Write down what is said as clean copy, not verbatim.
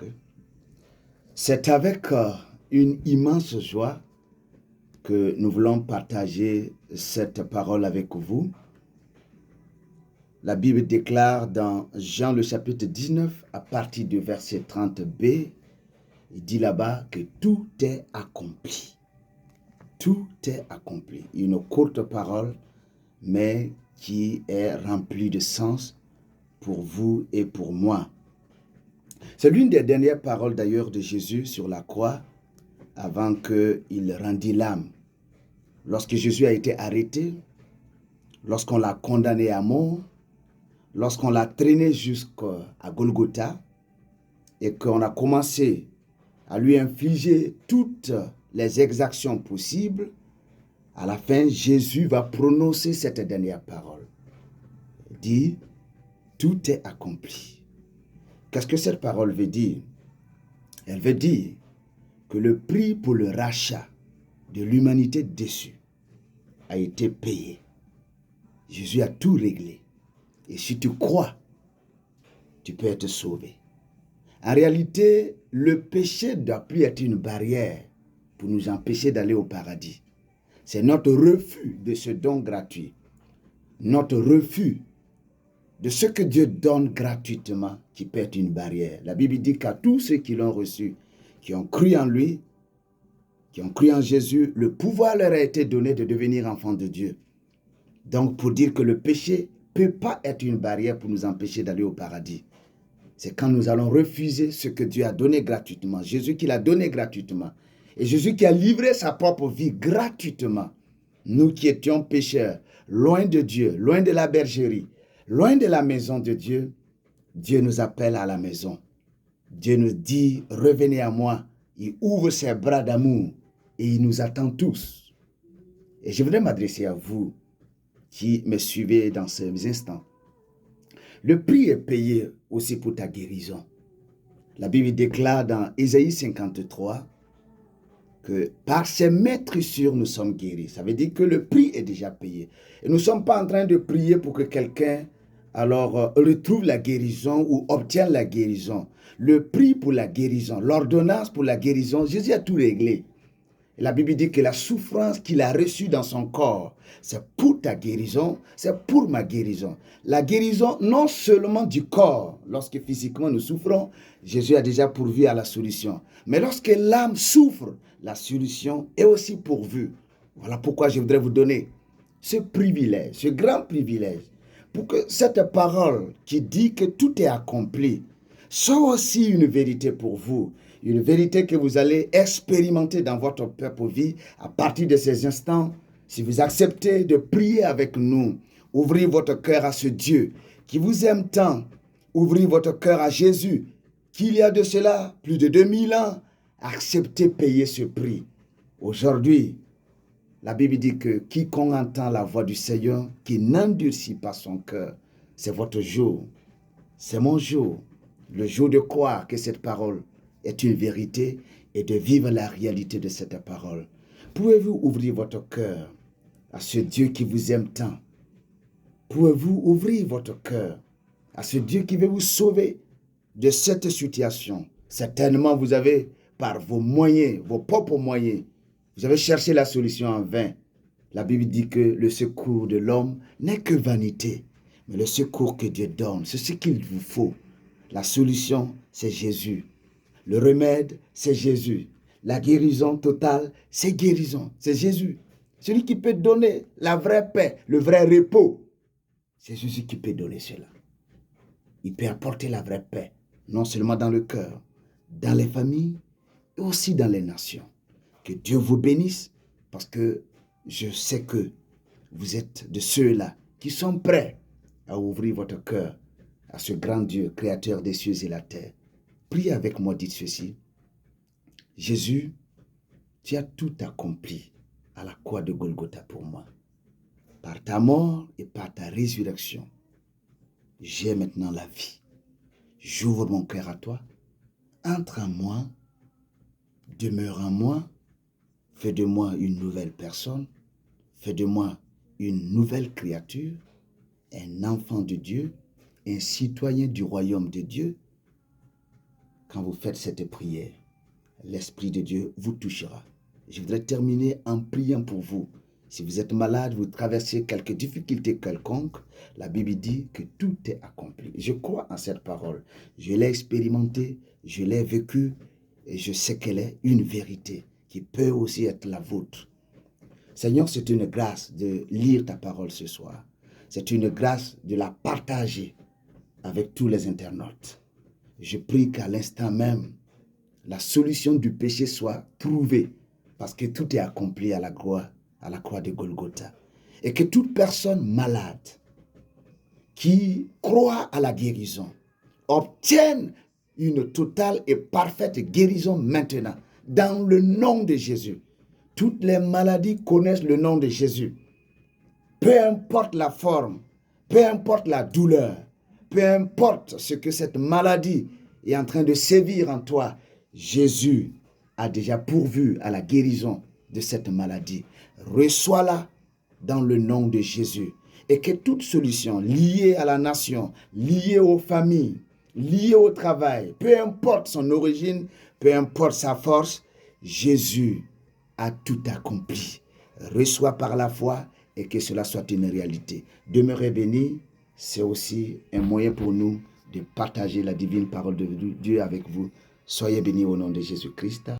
Ok. C'est avec une immense joie que nous voulons partager cette parole avec vous. La Bible déclare dans Jean le chapitre 19, à partir du verset 30b, il dit là-bas que tout est accompli. Tout est accompli. Une courte parole, mais qui est remplie de sens pour vous et pour moi. C'est l'une des dernières paroles d'ailleurs de Jésus sur la croix avant qu'il rendît l'âme. Lorsque Jésus a été arrêté, lorsqu'on l'a condamné à mort, lorsqu'on l'a traîné jusqu'à Golgotha et qu'on a commencé à lui infliger toutes les exactions possibles, à la fin, Jésus va prononcer cette dernière parole. Il dit, tout est accompli. Qu'est-ce que cette parole veut dire? Elle veut dire que le prix pour le rachat de l'humanité déçue a été payé. Jésus a tout réglé. Et si tu crois, tu peux être sauvé. En réalité, le péché ne doit plus être une barrière pour nous empêcher d'aller au paradis. C'est notre refus de ce don gratuit, notre refus de ce que Dieu donne gratuitement qui peut être une barrière. La Bible dit qu'à tous ceux qui l'ont reçu, qui ont cru en lui, qui ont cru en Jésus, le pouvoir leur a été donné de devenir enfants de Dieu. Donc pour dire que le péché ne peut pas être une barrière pour nous empêcher d'aller au paradis. C'est quand nous allons refuser ce que Dieu a donné gratuitement, Jésus qui l'a donné gratuitement, et Jésus qui a livré sa propre vie gratuitement. Nous qui étions pécheurs, loin de Dieu, loin de la bergerie, loin de la maison de Dieu, Dieu nous appelle à la maison. Dieu nous dit, revenez à moi. Il ouvre ses bras d'amour et il nous attend tous. Et je voudrais m'adresser à vous qui me suivez dans ces instants. Le prix est payé aussi pour ta guérison. La Bible déclare dans Ésaïe 53 que par ses maîtrissures nous sommes guéris. Ça veut dire que le prix est déjà payé. Et nous ne sommes pas en train de prier pour que quelqu'un retrouve la guérison ou obtienne la guérison. Le prix pour la guérison, l'ordonnance pour la guérison, Jésus a tout réglé. Et la Bible dit que la souffrance qu'il a reçue dans son corps, c'est pour ta guérison, c'est pour ma guérison. La guérison non seulement du corps, lorsque physiquement nous souffrons, Jésus a déjà pourvu à la solution. Mais lorsque l'âme souffre, la solution est aussi pourvue. Voilà pourquoi je voudrais vous donner ce privilège, ce grand privilège, pour que cette parole qui dit que tout est accompli soit aussi une vérité pour vous. Une vérité que vous allez expérimenter dans votre propre vie à partir de ces instants. Si vous acceptez de prier avec nous, ouvrez votre cœur à ce Dieu qui vous aime tant. Ouvrez votre cœur à Jésus, qui il y a de cela plus de 2000 ans, acceptez payer ce prix. Aujourd'hui, la Bible dit que quiconque entend la voix du Seigneur, qui n'endurcit pas son cœur, c'est votre jour, c'est mon jour, le jour de croire que cette parole est une vérité et de vivre la réalité de cette parole. Pouvez-vous ouvrir votre cœur à ce Dieu qui vous aime tant? Pouvez-vous ouvrir votre cœur à ce Dieu qui veut vous sauver de cette situation? Certainement, vous avez, par vos moyens, vos propres moyens, vous avez cherché la solution en vain. La Bible dit que le secours de l'homme n'est que vanité, mais le secours que Dieu donne, c'est ce qu'il vous faut. La solution, c'est Jésus. Le remède, c'est Jésus. La guérison totale, c'est guérison. C'est Jésus. Celui qui peut donner la vraie paix, le vrai repos. C'est Jésus qui peut donner cela. Il peut apporter la vraie paix, non seulement dans le cœur, dans les familles, et aussi dans les nations. Que Dieu vous bénisse, parce que je sais que vous êtes de ceux-là qui sont prêts à ouvrir votre cœur à ce grand Dieu, créateur des cieux et la terre. Priez avec moi, dites ceci. Jésus, tu as tout accompli à la croix de Golgotha pour moi. Par ta mort et par ta résurrection, j'ai maintenant la vie. J'ouvre mon cœur à toi. Entre en moi, demeure en moi, fais de moi une nouvelle personne, fais de moi une nouvelle créature, un enfant de Dieu, un citoyen du royaume de Dieu. quand vous faites cette prière, l'Esprit de Dieu vous touchera. Je voudrais terminer en priant pour vous. Si vous êtes malade, vous traversez quelques difficultés quelconques, la Bible dit que tout est accompli. Je crois en cette parole. Je l'ai expérimentée, je l'ai vécue et je sais qu'elle est une vérité qui peut aussi être la vôtre. Seigneur, c'est une grâce de lire ta parole ce soir. C'est une grâce de la partager avec tous les internautes. Je prie qu'à l'instant même, la solution du péché soit trouvée parce que tout est accompli à la croix de Golgotha. Et que toute personne malade qui croit à la guérison obtienne une totale et parfaite guérison maintenant, dans le nom de Jésus. Toutes les maladies connaissent le nom de Jésus. Peu importe la forme, peu importe la douleur, peu importe ce que cette maladie est en train de sévir en toi, Jésus a déjà pourvu à la guérison de cette maladie. Reçois-la dans le nom de Jésus. Et que toute solution liée à la nation, liée aux familles, liée au travail, peu importe son origine, peu importe sa force, Jésus a tout accompli. Reçois par la foi et que cela soit une réalité. Demeurer béni, c'est aussi un moyen pour nous de partager la divine parole de Dieu avec vous. Soyez bénis au nom de Jésus-Christ.